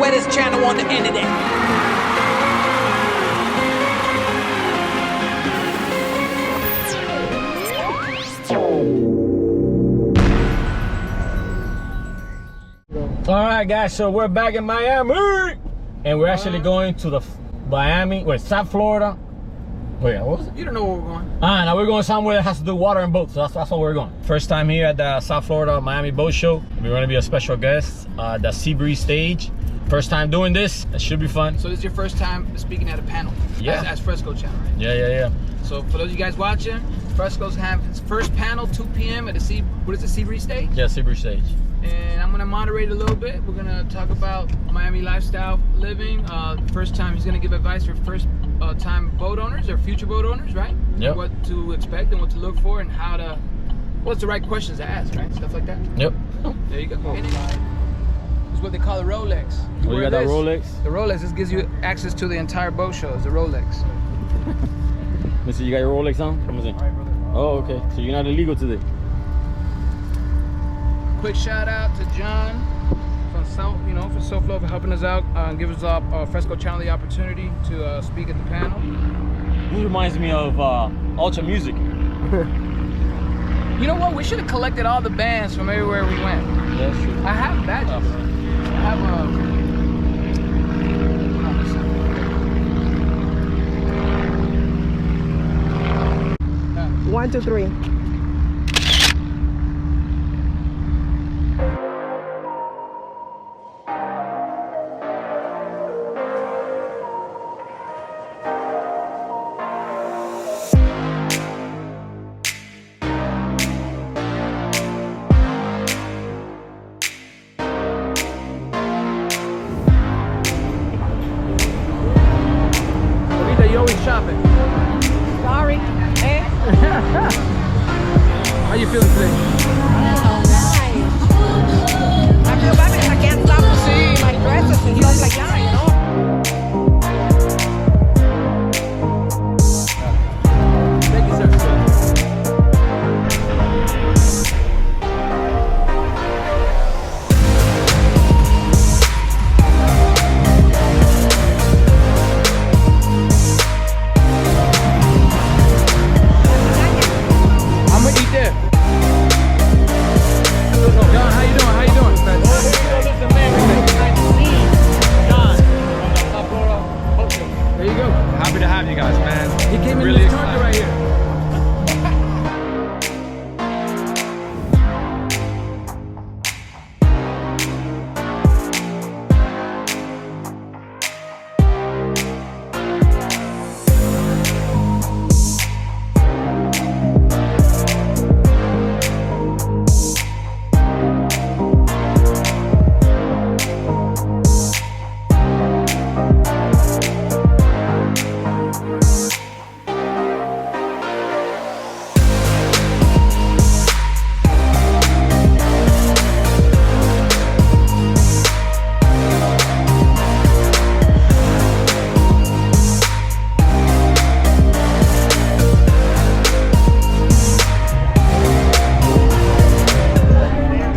wettest channel on the internet. All right, guys, so we're back in Miami, and we're actually going to the South Florida. Wait, what was it? You don't know where we're going. Now we're going somewhere that has to do water and boats, so that's where we're going. First time here at the South Florida Miami Boat Show. We're going to be a special guest at the Sea Breeze stage. First time doing this. It should be fun. So this is your first time speaking at a panel? Yeah. As Fresco Channel, right? Yeah. So for those of you guys watching, Fresco's having his first panel, 2 p.m. at the Sea Breeze stage? Yeah, Sea Breeze stage. And I'm gonna moderate a little bit. We're gonna talk about Miami lifestyle living. First time he's gonna give advice for first time boat owners or future boat owners, right? Yep. What to expect and what to look for and how to, what's the right questions to ask, right? Stuff like that. Yep. There you go. This is what they call a Rolex. You got that Rolex? The Rolex, this gives you access to the entire boat show. It's a Rolex. Let me see, you got your Rolex on? Come on in. Oh, okay. So you're not illegal today. Quick shout out to John from Soflo for helping us out and give us Fresco Channel the opportunity to speak at the panel. This reminds me of Ultra Music. You know what? We should have collected all the bands from everywhere we went. Yeah, that's true. I have badges. I have 1, 2, 3. You always shopping. Sorry. How you feeling today? Oh, nice. I feel bad because I can't stop to see my dresses and stuff like that, you know? Thank you, sir.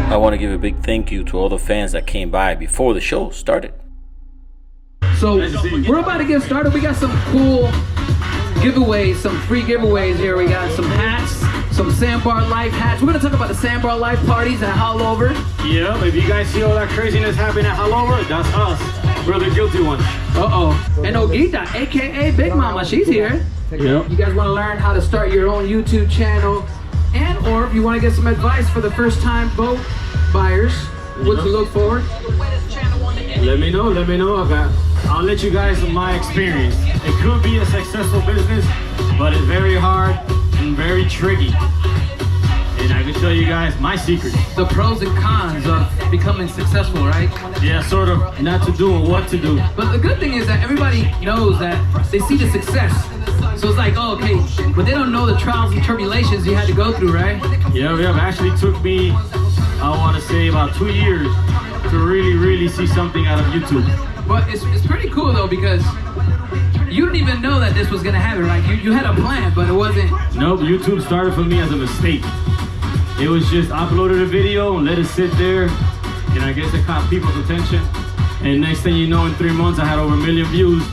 I want to give a big thank you to all the fans that came by before the show started. So we're about to get started. We got some cool giveaways, some free giveaways here. We got some hats, some Sandbar Life hats. We're gonna talk about the Sandbar Life parties at Hialeah. Yeah, if you guys see all that craziness happening at Hialeah, that's us. We're the guilty ones. And Ogita, aka Big Mama, she's here. Yep. You guys want to learn how to start your own YouTube channel, and or if you want to get some advice for the first time boat buyers, what to look for. Let me know. I'll let you guys know my experience. It could be a successful business, but it's very hard and very tricky. And I can show you guys my secret. The pros and cons of becoming successful, right? Yeah, sort of. Not to do and what to do. But the good thing is that everybody knows that they see the success. So it's like, oh, okay, but they don't know the trials and tribulations you had to go through, right? Yeah. It actually took me, I want to say, about 2 years to really see something out of YouTube. But it's pretty cool though, because you didn't even know that this was gonna happen, right? You had a plan, but it wasn't. Nope, YouTube started for me as a mistake. It was just uploaded a video and let it sit there, and I guess it caught people's attention. And next thing you know, in 3 months, I had over 1 million views.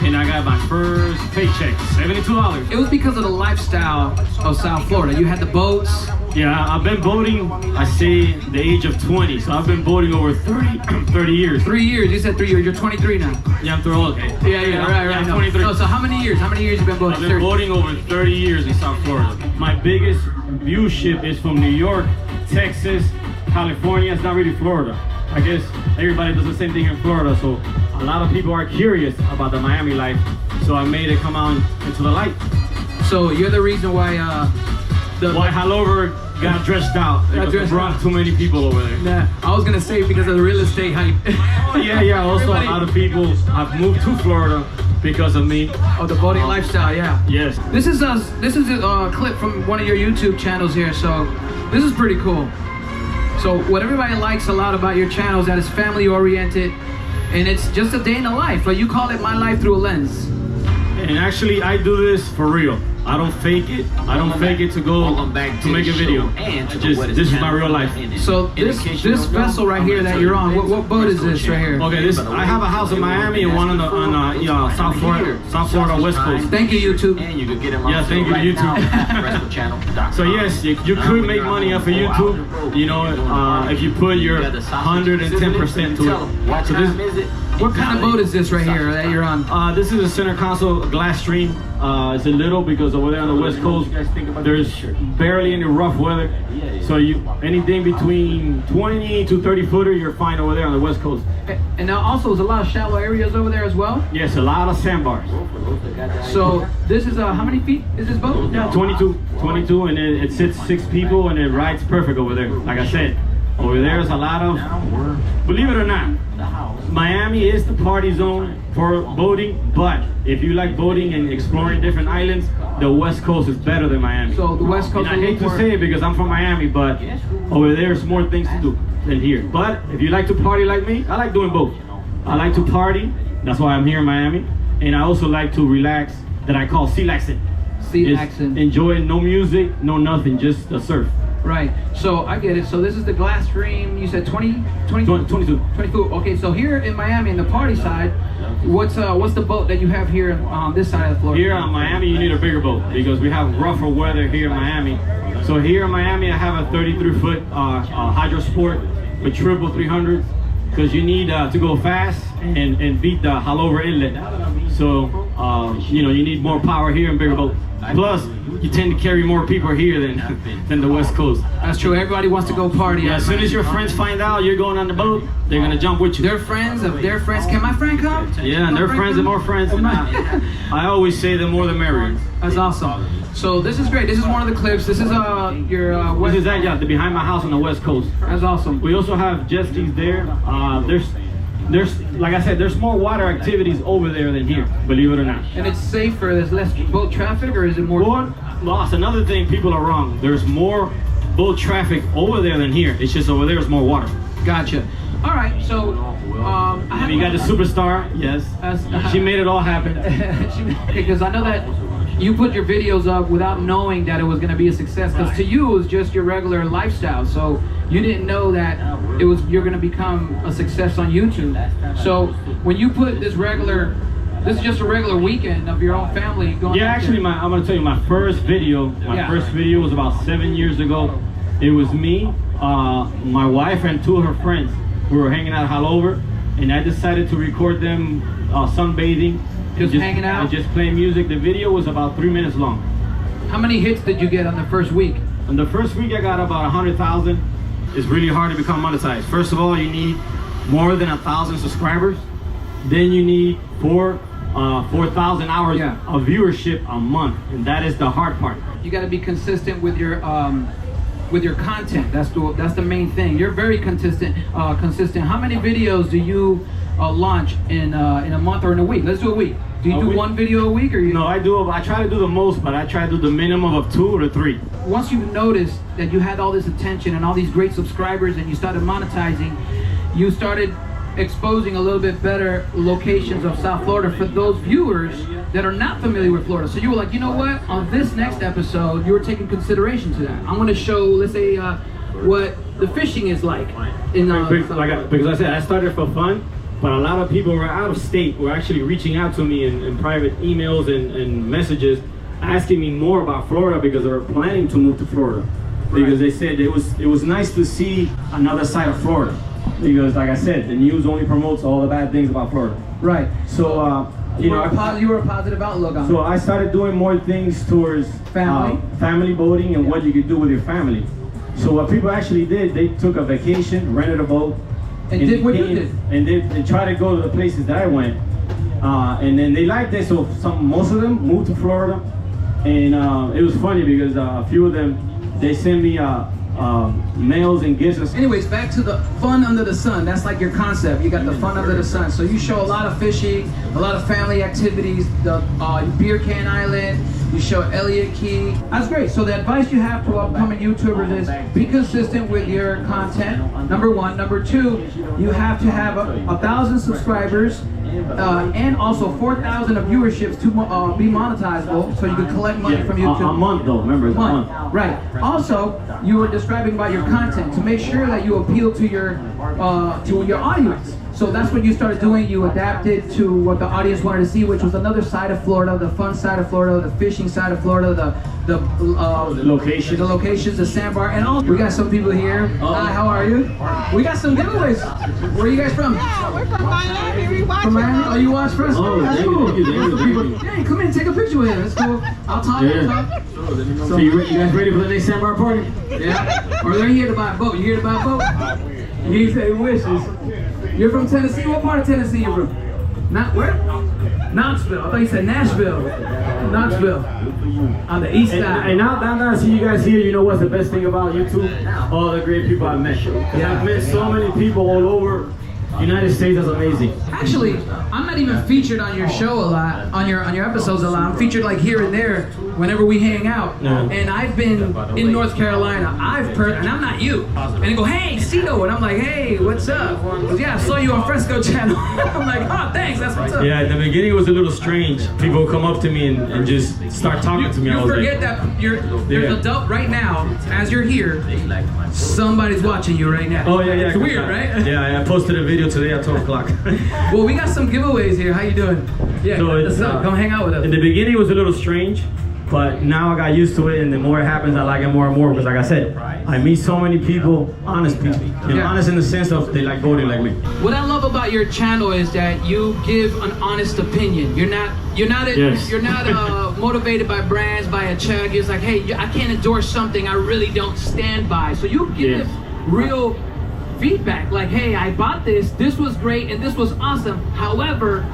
And I got my first paycheck, $72. It was because of the lifestyle of South Florida. You had the boats. Yeah, I've been boating, I say, the age of 20. So I've been boating over 30 years. 3 years. You said 3 years. You're 23 now. Yeah, I'm too old. Yeah, right. I'm No. 23. No, so how many years? How many years you been boating? I've been boating over 30 years in South Florida. My biggest viewership is from New York, Texas, California. It's not really Florida. I guess everybody does the same thing in Florida, so a lot of people are curious about the Miami life. So I made it come out into the light. So you're the reason why Why Hialeah got dressed out. It brought too many people over there. Nah, I was gonna say because of the real estate hype. Oh, yeah. Also, a lot of people have moved to Florida because of me. Oh, the boating lifestyle, yeah. Yes. This is a clip from one of your YouTube channels here, so this is pretty cool. So what everybody likes a lot about your channel is that it's family oriented, and it's just a day in the life. Like you call it My Life Through a Lens. And actually, I do this for real. I don't fake it. I don't fake it to go to make a video. This is my real life. So this vessel right here that you're on, what boat is this right here? Okay, I have a house in Miami and one on South Florida West Coast. Thank you, YouTube. Yeah, thank you, YouTube. So yes, you could make money off of YouTube. You know, if you put your 110% to it. So this. What kind of boat is this right here that you're on? This is a center console glass stream. It's a little because over there on the West Coast, there's barely any rough weather. So anything between 20 to 30 footer, you're fine over there on the West Coast. And now also there's a lot of shallow areas over there as well? Yes, a lot of sandbars. So this is how many feet is this boat? Yeah, 22, and it sits 6 people and it rides perfect over there. Like I said, over there's a lot of, believe it or not, Miami is the party zone for boating, but if you like boating and exploring different islands, the West Coast is better than Miami. So the West Coast. And I hate to say it because I'm from Miami, but over there's more things to do than here. But if you like to party like me, I like doing both. I like to party, that's why I'm here in Miami, and I also like to relax, that I call sea-laxing. Sea-laxing. Enjoying no music, no nothing, just the surf. Right, so I get it. So this is the glass stream. You said 22. 22. Okay, so here in Miami, in the party side, what's the boat that you have here on this side of the Florida? Here in Miami, you need a bigger boat because we have rougher weather here in Miami. So here in Miami, I have a 33-foot Hydro Sport with triple 300s because you need to go fast and beat the Hialeah inlet. So you need more power here and bigger boat. Plus, you tend to carry more people here than the West Coast. That's true. Everybody wants to go party. Yeah, as soon as your friends find out you're going on the boat, they're gonna jump with you. Their friends of their friends. Can my friend come? Yeah, and their friends and more friends. I always say the more the merrier. That's awesome. So this is great. This is one of the clips. This is your West. This is that, yeah, the behind my house on the West Coast. That's awesome. We also have jet skis there. There's like I said, there's more water activities over there than here, believe it or not. And it's safer. There's less boat traffic, or is it more? Well, that's another thing. People are wrong. There's more boat traffic over there than here. It's just over there is more water. Gotcha. All right. So you got the superstar. Yes. She made it all happen. Because I know that you put your videos up without knowing that it was going to be a success. Because to you, it was just your regular lifestyle. So you didn't know that you're going to become a success on YouTube. So when you put this is just a regular weekend of your own family going. Yeah, actually, I'm going to tell you my first video. First video was about 7 years ago. It was me, my wife, and 2 of her friends. We were hanging out at Hialeah, and I decided to record them sunbathing. Just hanging out? And just playing music. The video was about 3 minutes long. How many hits did you get on the first week? On the first week, I got about 100,000. It's really hard to become monetized. First of all, you need more than 1,000 subscribers. Then you need 4,000 hours of viewership a month, and that is the hard part. You got to be consistent with your content. That's the main thing. You're very consistent. How many videos do you launch in a month or in a week? Let's do a week. Do you do one video a week, or you? No, I try to do the most, but I try to do the minimum of 2 to 3. Once you've noticed that you had all this attention and all these great subscribers, and you started monetizing, you started exposing a little bit better locations of South Florida for those viewers that are not familiar with Florida. So you were like, you know what? On this next episode, you were taking consideration to that. I'm going to show, let's say, what the fishing is like in because I said I started for fun. But a lot of people who are out of state were actually reaching out to me in private emails and messages, asking me more about Florida because they were planning to move to Florida. Because they said it was nice to see another side of Florida. Because like I said, the news only promotes all the bad things about Florida. Right. So you were a positive outlook on it. So I started doing more things towards family boating and what you could do with your family. So what people actually did, they took a vacation, rented a boat, and did what you did. And they tried to go to the places that I went. And then they liked it, so most of them moved to Florida. And it was funny because a few of them, they sent me mails and gifts. Anyways, back to the fun under the sun. That's like your concept. You got the fun under the sun. So you show a lot of fishing, a lot of family activities, the Beer Can Island. You show Elliott Key. That's great. So the advice you have to upcoming YouTubers is be consistent with your content. Number one. Number two, you have to have 1,000 subscribers and also 4,000 of viewerships to be monetizable, so you can collect money from YouTube. A month though, remember, it's a month. Right. Also, you were describing about your content to make sure that you appeal to your audience. So that's what you started doing. You adapted to what the audience wanted to see, which was another side of Florida, the fun side of Florida, the fishing side of Florida, the locations, the sandbar, and also we got some people here. Hi, how are you? We got some giveaways. Where are you guys from? Yeah, we're from Miami. We watch From Miami? Oh, you watch Fresco? Oh, That's thank cool. you. Hey, come in, take a picture with him. It's cool. I'll talk. So you guys ready for the next sandbar party? Yeah. Or they're here to buy a boat. You here to buy a boat? He said wishes. You're from Tennessee? What part of Tennessee you from? Not where? Knoxville. I thought you said Nashville. Knoxville. On the east side. And now that I see you guys here, you know what's the best thing about YouTube? All the great people I've met. Yeah. I've met so many people all over United States. That's amazing. Actually, I'm not even featured on your show a lot, on your episodes a lot. I'm featured like here and there whenever we hang out. Yeah. And I've been in North Carolina. And I'm not you. And they go, hey, Cito. And I'm like, hey, what's up? Goes, yeah, I saw you on Fresco Channel. I'm like, oh, thanks, that's what's up. Yeah, at the beginning it was a little strange. People would come up to me and just start talking to me. You forget that there's an adult right now, as you're here, somebody's watching you right now. Oh, yeah. It's weird, right? Yeah, I posted a video today at 12 o'clock. Well, we got some giveaways here. How you doing? Yeah, So come hang out with us. In the beginning it was a little strange, but now I got used to it, and the more it happens, I like it more and more, because like I said, I meet so many people, honest people. Honest in the sense of they like boating like me. What I love about your channel is that you give an honest opinion. You're not motivated by brands, by a check. It's like, hey, I can't endorse something I really don't stand by. So you give real feedback, like, hey, I bought this was great, and this was awesome. However,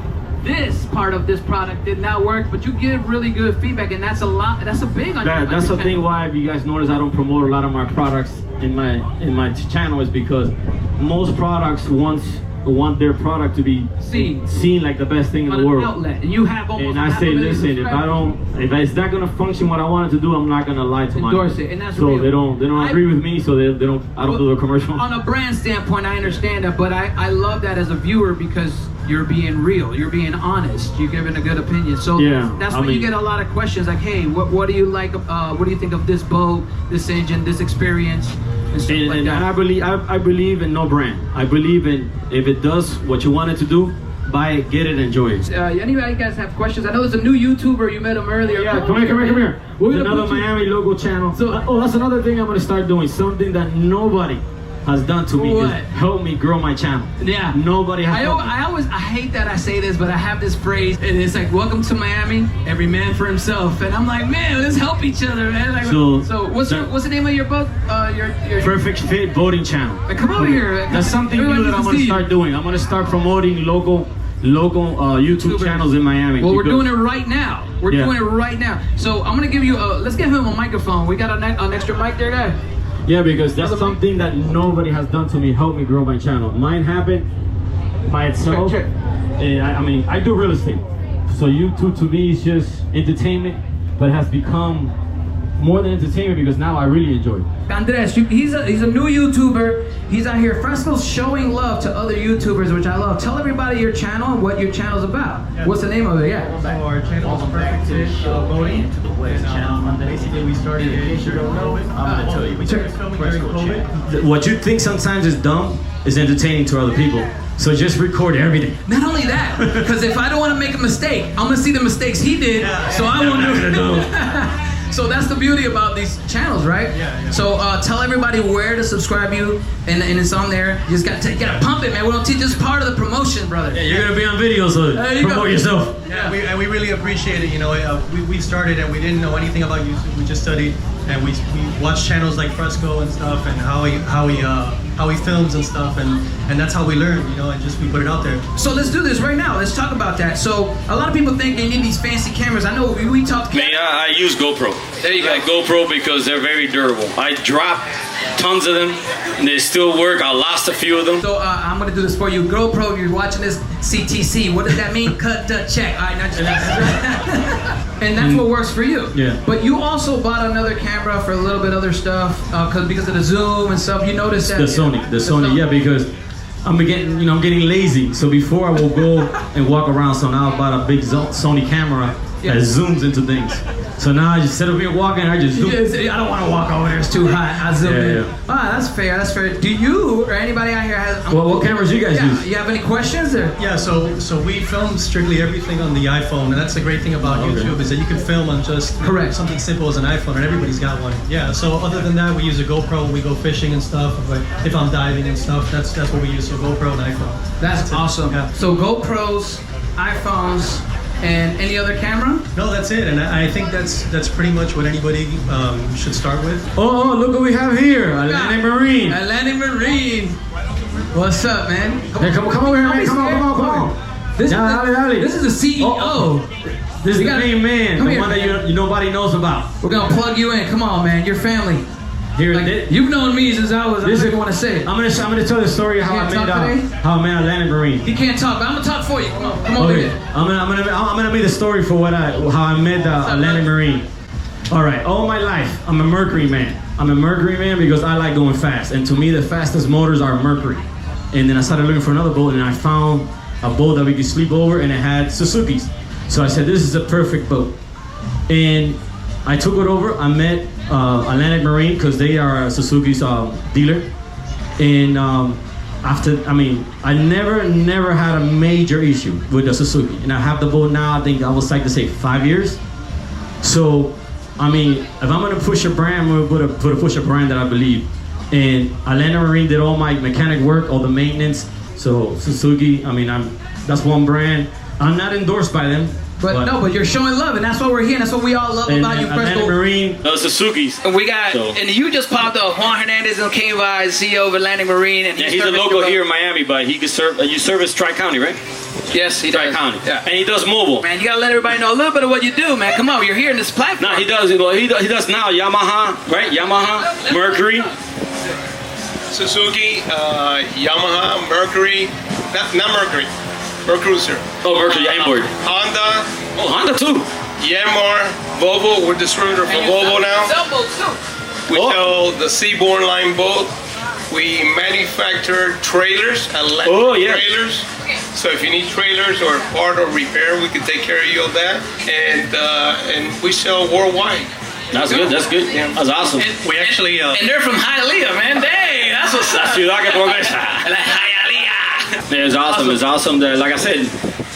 this part of this product did not work, but you give really good feedback, and that's a big on your That's the thing why, if you guys notice, I don't promote a lot of my products in my channel, is because most products want their product to be seen like the best thing in the world. Outlet. And you have almost. And I say, listen, if it's not gonna function what I want it to do, I'm not gonna lie to endorse it, and that's so real. they don't agree with me, so I don't do a commercial. On a brand standpoint, I understand that, but I love that as a viewer, because you're being real, you're being honest, you're giving a good opinion. So that's when you get a lot of questions like, hey, what do you like? What do you think of this boat, this engine, this experience? And I believe in no brand. I believe in, if it does what you want it to do, buy it, get it, enjoy it. Anybody guys have questions? I know there's a new YouTuber, you met him earlier. Yeah, come here. There's another Miami logo channel. So, that's another thing I'm gonna start doing. Something that nobody has done to me is help me grow my channel. Yeah. Nobody has. I hate that I say this, but I have this phrase, and it's like, welcome to Miami, every man for himself. And I'm like, man, let's help each other, man. Like, so what's the name of your book? Your Perfect Fit Boating Channel. Come over here. That's something new that I'm gonna start doing. I'm gonna start promoting local YouTube channels in Miami. Well, we're doing it right now. We're doing it right now. So I'm gonna give you let's give him a microphone. We got an extra mic there, guy. Yeah, because that's something that nobody has done to me. Help me grow my channel. Mine happened by itself. Check. I do real estate, so YouTube to me is just entertainment, but it has become more than entertainment because now I really enjoy it. Andres, he's a new YouTuber. He's out here. Fresco's showing love to other YouTubers, which I love. Tell everybody your channel and what your channel's about. Yeah. What's the name of it? Yeah. So our channel is Perfect Fit Boating. Basically, we started it. In case you don't know it, I'm going to tell you. We started filming during COVID. What you think sometimes is dumb is entertaining to other people. So just record everything. Not only that, because if I don't want to make a mistake, I'm gonna see the mistakes he did, so I won't do it. So that's the beauty about these channels, right? Yeah. So tell everybody where to subscribe you, and it's on there. You just gotta pump it, man. We don't teach this part of the promotion, brother. Yeah, you're gonna be on video, so promote yourself. Yeah, we really appreciate it. You know, we started and we didn't know anything about YouTube. We just studied and we watched channels like Fresco and stuff, and how he films and stuff, and that's how we learn. You know, and just we put it out there. So let's do this right now. Let's talk about that. So a lot of people think they need these fancy cameras. I know we talked. Man, I use GoPro. There you go. GoPro because they're very durable. I dropped tons of them, and they still work. I lost a few of them. So I'm gonna do this for you. GoPro, you're watching this CTC. What does that mean? Cut the check. All right, now and that's what works for you. Yeah. But you also bought another camera for a little bit other stuff, because of the zoom and stuff. You noticed that The Sony, yeah, because I'm getting lazy. So before I will go and walk around, so now I bought a big Sony camera that zooms into things. So now I just, instead of being walking, I just zoom. I don't want to walk over there. It's too hot. I zoom in. Yeah. Ah, that's fair. That's fair. Do you or anybody out here has? Well, what cameras do you guys use? You have any questions or? Yeah, so we film strictly everything on the iPhone, and that's the great thing about YouTube is that you can film on just something simple as an iPhone, and everybody's got one. Yeah. So other than that, we use a GoPro when we go fishing and stuff. If I'm diving and stuff, that's what we use. So GoPro and iPhone. That's awesome. Yeah. So GoPros, iPhones, and any other camera? No, that's it, and I think that's pretty much what anybody should start with. Oh, look what we have here, Atlantic Marine. Atlantic Marine. What's up, man? Hey, come over here, man. Come on. This is the CEO. This is the main man, come the here. one that nobody knows about. We're gonna plug you in. Come on, man. Your family. Here, You've known me since I don't even want to say it. I'm gonna tell the story of how I met Atlantic Marine. He can't talk, but I'm gonna talk for you. Come over here. I'm gonna make the story for how I met Atlantic Marine. All right, all my life I'm a Mercury man. I'm a Mercury man because I like going fast, and to me the fastest motors are Mercury. And then I started looking for another boat, and I found a boat that we could sleep over, and it had Suzuki's. So I said, this is the perfect boat. And I took it over. I met Atlantic Marine because they are Suzuki's dealer. And I never had a major issue with the Suzuki. And I have the boat now, I think I would like to say 5 years. So, I mean, if I'm gonna push a brand, I'm gonna push a brand that I believe. And Atlantic Marine did all my mechanic work, all the maintenance. So Suzuki, that's one brand. I'm not endorsed by them. But you're showing love, and that's what we're here. And that's what we all love about you, Fresco. Atlantic Marine, Suzuki's. And we got, and you just popped up Juan Hernandez and came by, CEO of Atlantic Marine, and he's a local here in Miami, but he could serve. You service Tri-County, right? Yes, he does. Tri-County. Yeah. And he does mobile. Man, you gotta let everybody know a little bit of what you do, man. Come on, you're here in this platform. No, he does. Well, he does now. Yamaha, right? Yamaha, Mercury. Suzuki, Yamaha, Mercury, not Mercury, Mercruiser. Oh, Mercury, inboard. Honda. Oh, Honda too. Yanmar, Volvo. We're distributor for Volvo now. We sell the Seabourn line boat. We manufacture trailers, electric trailers. So if you need trailers or part or repair, we can take care of you of that. And we sell worldwide. That's good. That's good. Yeah. That's awesome. We actually and they're from Hialeah, man. Dang, that's what's up. Ciudad que progresa. Hialeah. It's awesome. It's awesome that, like I said,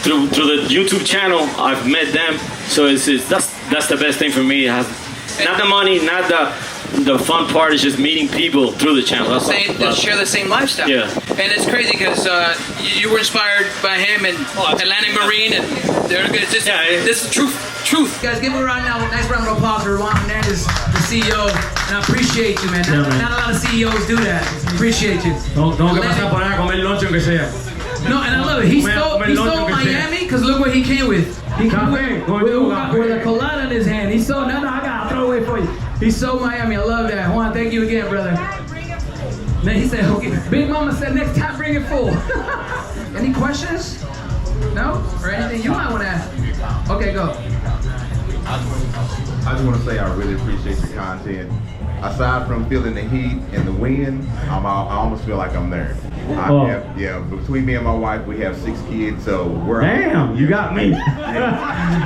through the YouTube channel, I've met them. So that's the best thing for me. It has not the money, not the fun part is just meeting people through the channel. That's that share the same lifestyle. Yeah. And it's crazy because you were inspired by him and Atlantic Marine, and they're good. This is truth. Guys, give him a round now. Nice round of applause for Juan Hernandez, the CEO. And I appreciate you, man. Not a lot of CEOs do that. Appreciate you. Tengo que pasar por allá a comer lunch aunque sea. No, and I love it. He stole Miami because look what he came with. He came with a colada in his hand. He stole. No, I gotta throw away for you. He sold Miami. I love that. Juan, thank you again, brother. Then he said, okay. Big Mama said, next time bring it full. Any questions? No? Or anything you might want to ask? Okay, go. I just want to say I really appreciate your content. aside from feeling the heat and the wind, I almost feel like I'm there. Yeah, between me and my wife, we have 6 kids, so we're Damn, you got me.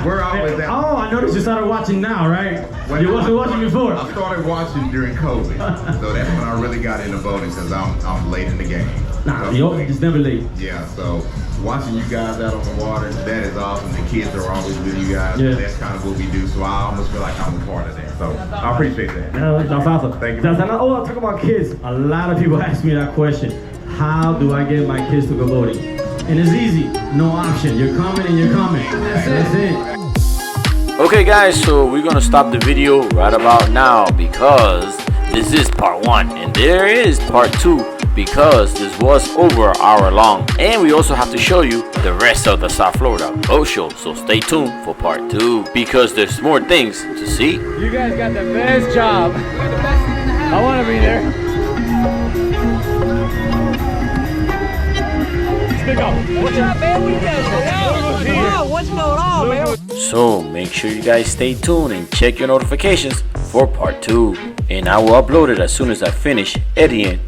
we're always out. Oh, I noticed you started watching now, right? You wasn't watching before. I started watching during COVID, so that's when I really got into boating because I'm late in the game. Nah, you're just never late. Yeah, so watching you guys out on the water, that is awesome. The kids are always with you guys. Yeah. That's kind of what we do, so I almost feel like I'm a part of that. So I appreciate that. That's awesome. Thank you. Oh, I'll talk about kids. A lot of people ask me that question. How do I get my kids to go boating? And it's easy. No option. You're coming and you're coming. That's it. Okay guys, so we're gonna stop the video right about now because this is part 1 and there is part 2 because this was over an hour long, and we also have to show you the rest of the South Florida boat show, so stay tuned for part 2 because there's more things to see. You guys got the best job. I want to be there. What's up, man? What you guys doing? Oh, what's going on, man? So make sure you guys stay tuned and check your notifications for part 2, and I will upload it as soon as I finish editing